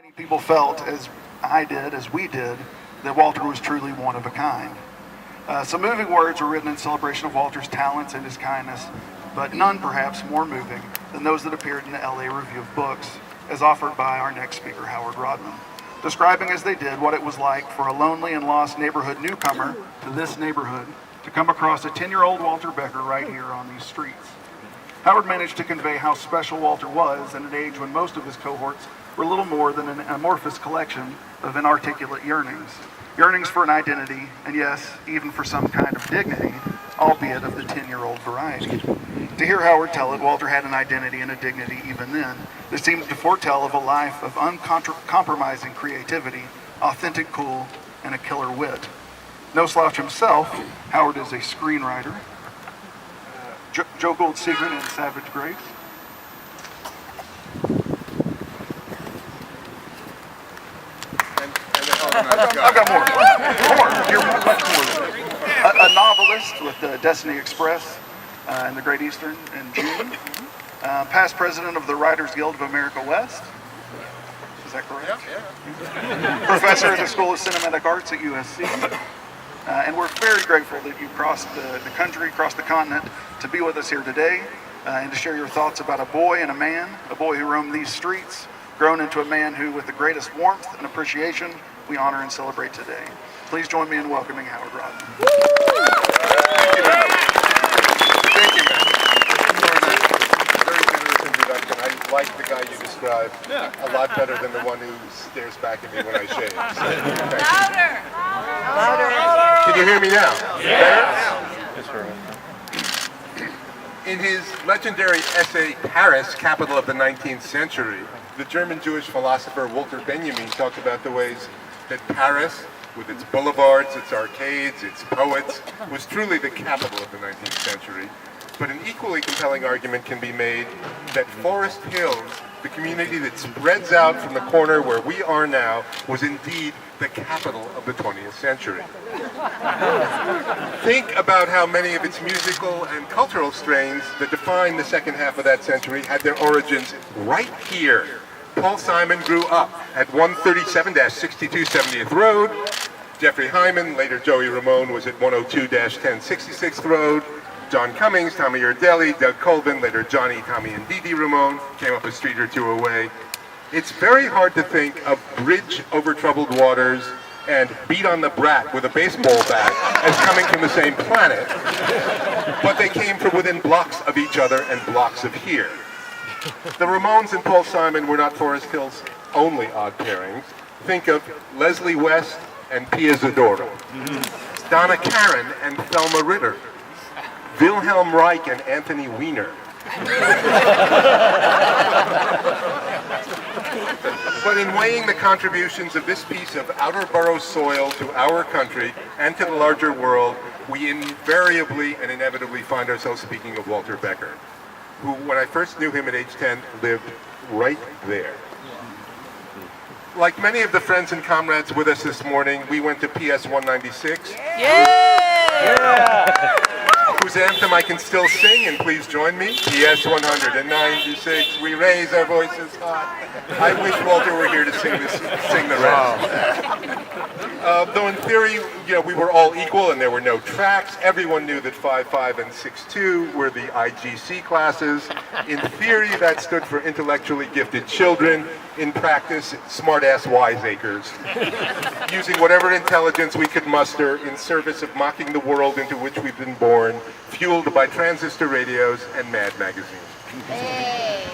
many people felt, as I did, as we did, that Walter was truly one of a kind. Some moving words were written in celebration of Walter's talents and his kindness, but none perhaps more moving than those that appeared in the LA Review of Books, as offered by our next speaker, Howard Rodman, describing as they did what it was like for a lonely and lost neighborhood newcomer to this neighborhood to come across a 10-year-old Walter Becker right here on these streets. Howard managed to convey how special Walter was in an age when most of his cohorts were little more than an amorphous collection of inarticulate yearnings. Yearnings for an identity, and yes, even for some kind of dignity, albeit of the 10-year-old variety. To hear Howard tell it, Walter had an identity and a dignity even then that seemed to foretell of a life of uncompromising creativity, authentic cool, and a killer wit. No slouch himself, Howard is a screenwriter, Joe Gould's Secret and Savage Grace. I've got more. You're much more. A novelist with Destiny Express and the Great Eastern in June. Past president of the Writers Guild of America West. Is that correct? Yeah. Professor at the School of Cinematic Arts at USC. And we're very grateful that you crossed the country, crossed the continent to be with us here today and to share your thoughts about a boy and a man, a boy who roamed these streets, grown into a man who, with the greatest warmth and appreciation, we honor and celebrate today. Please join me in welcoming Howard Rodman. Thank you, man. Thank you, man. Very generous introduction. I like the guy you described a lot better than the one who stares back at me when I shave. So, Louder! Louder! Can you hear me now? Yeah. Better? In his legendary essay, Paris, Capital of the 19th Century, the German Jewish philosopher Walter Benjamin talked about the ways that Paris, with its boulevards, its arcades, its poets, was truly the capital of the 19th century. But an equally compelling argument can be made that Forest Hills, the community that spreads out from the corner where we are now, was indeed the capital of the 20th century. Think about how many of its musical and cultural strains that define the second half of that century had their origins right here. Paul Simon grew up at 137-62 70th Road. Jeffrey Hyman, later Joey Ramone, was at 102-10 66th Road. John Cummings, Tommy Urdelli, Doug Colvin, later Johnny, Tommy, and Dee Dee Ramone, came up a street or two away. It's very hard to think of Bridge Over Troubled Waters and Beat on the Brat with a baseball bat as coming from the same planet, but they came from within blocks of each other and blocks of here. The Ramones and Paul Simon were not Forest Hill's only odd pairings. Think of Leslie West and Pia Zadora, Donna Karen and Thelma Ritter, Wilhelm Reich and Anthony Weiner. But in weighing the contributions of this piece of outer borough soil to our country and to the larger world, we invariably and inevitably find ourselves speaking of Walter Becker, who, when I first knew him at age 10, lived right there. Like many of the friends and comrades with us this morning, we went to PS 196. Whose anthem I can still sing, and please join me. PS 196, we raise our voices high. I wish Walter were here to sing the rest. Though in theory, we were all equal and there were no tracks. Everyone knew that 5.5 and 6.2 were the IGC classes. In theory, that stood for intellectually gifted children. In practice, smart-ass wiseacres, using whatever intelligence we could muster in service of mocking the world into which we've been born, fueled by transistor radios and Mad magazines. Hey.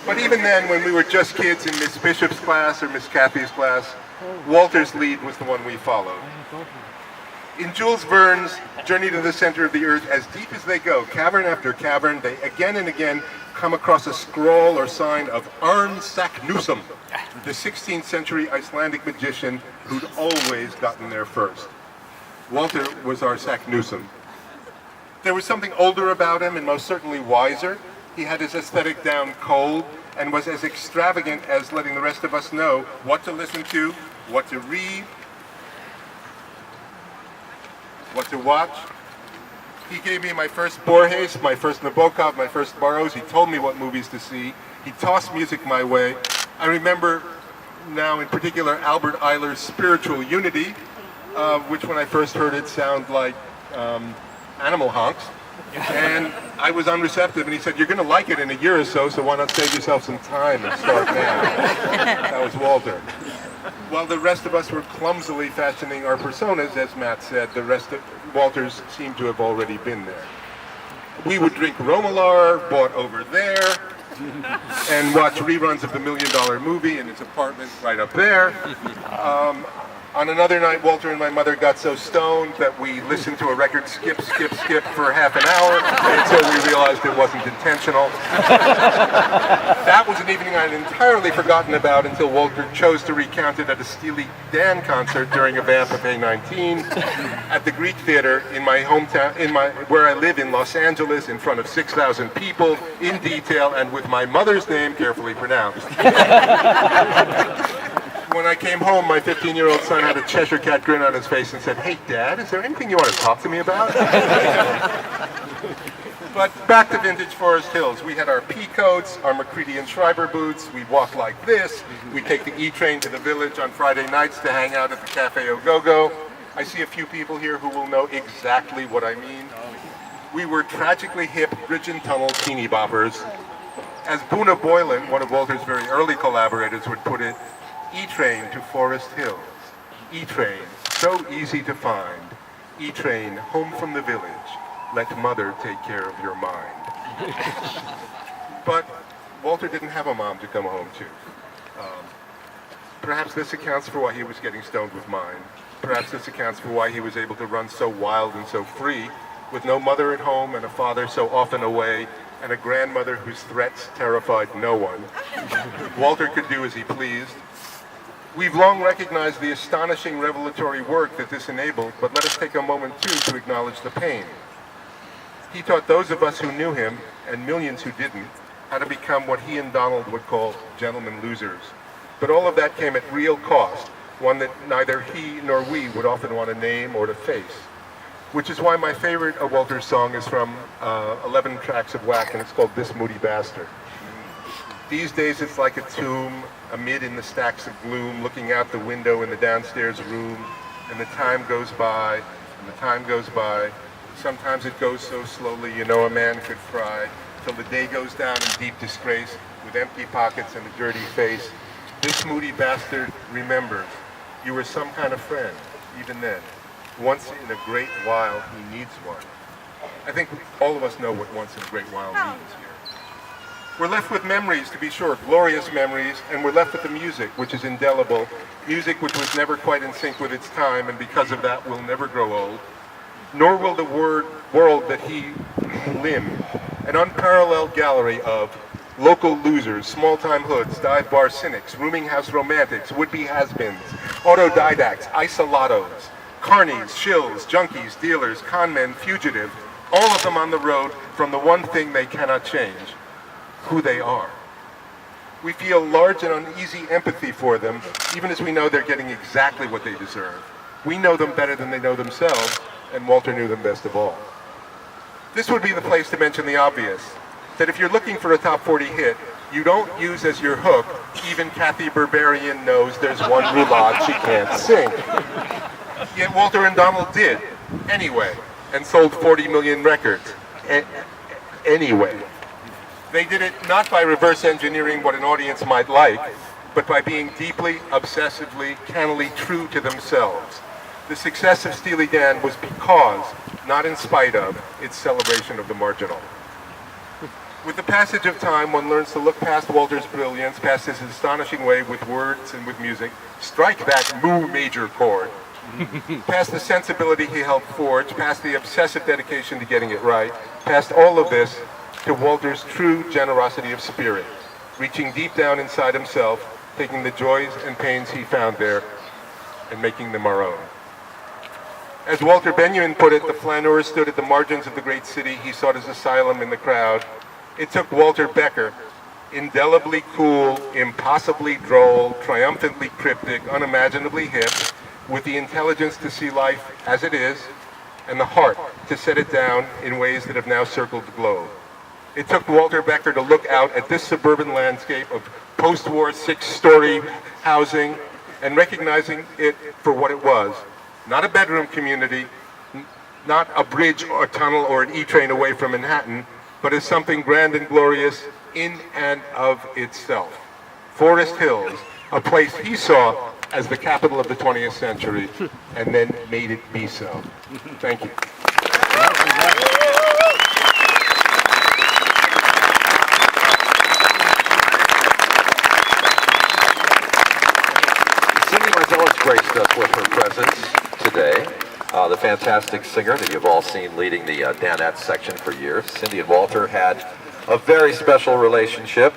But even then, when we were just kids in Miss Bishop's class or Miss Cathy's class, Walter's lead was the one we followed. In Jules Verne's Journey to the Center of the Earth, as deep as they go, cavern after cavern, they again and again come across a scroll or sign of Arn Saknussemm, the 16th century Icelandic magician who'd always gotten there first. Walter was our Saknussemm. There was something older about him and most certainly wiser. He had his aesthetic down cold and was as extravagant as letting the rest of us know what to listen to, what to read, what to watch. He gave me my first Borges, my first Nabokov, my first Burroughs. He told me what movies to see. He tossed music my way. I remember now in particular Albert Eiler's Spiritual Unity, which when I first heard it sounded like animal honks. And I was unreceptive, and he said, "You're going to like it in a year or so, so why not save yourself some time and start now?" That was Walter. While the rest of us were clumsily fashioning our personas, as Matt said, the rest of Walters seemed to have already been there. We would drink Romalar, bought over there, and watch reruns of the $1 Million Movie in his apartment right up there. On another night, Walter and my mother got so stoned that we listened to a record skip for half an hour until we realized it wasn't intentional. That was an evening I had entirely forgotten about until Walter chose to recount it at a Steely Dan concert during a vamp of A19 at the Greek Theater in my hometown, where I live in Los Angeles, in front of 6,000 people, in detail, and with my mother's name carefully pronounced. When I came home, my 15-year-old son had a Cheshire Cat grin on his face and said, "Hey, Dad, is there anything you want to talk to me about?" But back to vintage Forest Hills. We had our pea coats, our McCready and Schreiber boots. We'd walk like this. We'd take the E-train to the village on Friday nights to hang out at the Cafe Ogogo. I see a few people here who will know exactly what I mean. We were tragically hip bridge and tunnel teeny boppers. As Boona Boylan, one of Walter's very early collaborators, would put it, E-train to Forest Hills. E-train, so easy to find. E-train, home from the village. Let mother take care of your mind. But Walter didn't have a mom to come home to. Perhaps this accounts for why he was getting stoned with mine. Perhaps this accounts for why he was able to run so wild and so free, with no mother at home and a father so often away, and a grandmother whose threats terrified no one. Walter could do as he pleased. We've long recognized the astonishing revelatory work that this enabled, but let us take a moment too to acknowledge the pain. He taught those of us who knew him, and millions who didn't, how to become what he and Donald would call gentlemen losers. But all of that came at real cost, one that neither he nor we would often want to name or to face. Which is why my favorite of Walter's song is from 11 Tracks of Whack, and it's called This Moody Bastard. These days it's like a tomb, amid in the stacks of gloom, looking out the window in the downstairs room, and the time goes by, and the time goes by. Sometimes it goes so slowly, you know a man could cry, till the day goes down in deep disgrace, with empty pockets and a dirty face. This moody bastard remembers, you were some kind of friend, even then. Once in a great while, he needs one. I think all of us know what once in a great while means here. We're left with memories, to be sure, glorious memories, and we're left with the music, which is indelible, music which was never quite in sync with its time, and because of that will never grow old, nor will the world that he limbed, an unparalleled gallery of local losers, small-time hoods, dive bar cynics, rooming house romantics, would-be has-beens, autodidacts, isolatos, carnies, shills, junkies, dealers, conmen, fugitive, all of them on the road from the one thing they cannot change, who they are. We feel large and uneasy empathy for them, even as we know they're getting exactly what they deserve. We know them better than they know themselves, and Walter knew them best of all. This would be the place to mention the obvious, that if you're looking for a top 40 hit, you don't use as your hook, even Kathy Berberian knows there's one roulade she can't sing. Yet Walter and Donald did, anyway, and sold 40 million records, anyway. They did it not by reverse engineering what an audience might like, but by being deeply, obsessively, cannily true to themselves. The success of Steely Dan was because, not in spite of, its celebration of the marginal. With the passage of time, one learns to look past Walter's brilliance, past his astonishing way with words and with music, strike that moo major chord, past the sensibility he helped forge, past the obsessive dedication to getting it right, past all of this, to Walter's true generosity of spirit, reaching deep down inside himself, taking the joys and pains he found there, and making them our own. As Walter Benjamin put it, the flaneur stood at the margins of the great city. He sought his asylum in the crowd. It took Walter Becker, indelibly cool, impossibly droll, triumphantly cryptic, unimaginably hip, with the intelligence to see life as it is, and the heart to set it down in ways that have now circled the globe. It took Walter Becker to look out at this suburban landscape of post-war 6-story housing and recognizing it for what it was. Not a bedroom community, not a bridge or tunnel or an E-train away from Manhattan, but as something grand and glorious in and of itself. Forest Hills, a place he saw as the capital of the 20th century, and then made it be so. Thank you. Cindy Marzella's graced us with her presence today. The fantastic singer that you've all seen leading the Danettes section for years. Cindy and Walter had a very special relationship.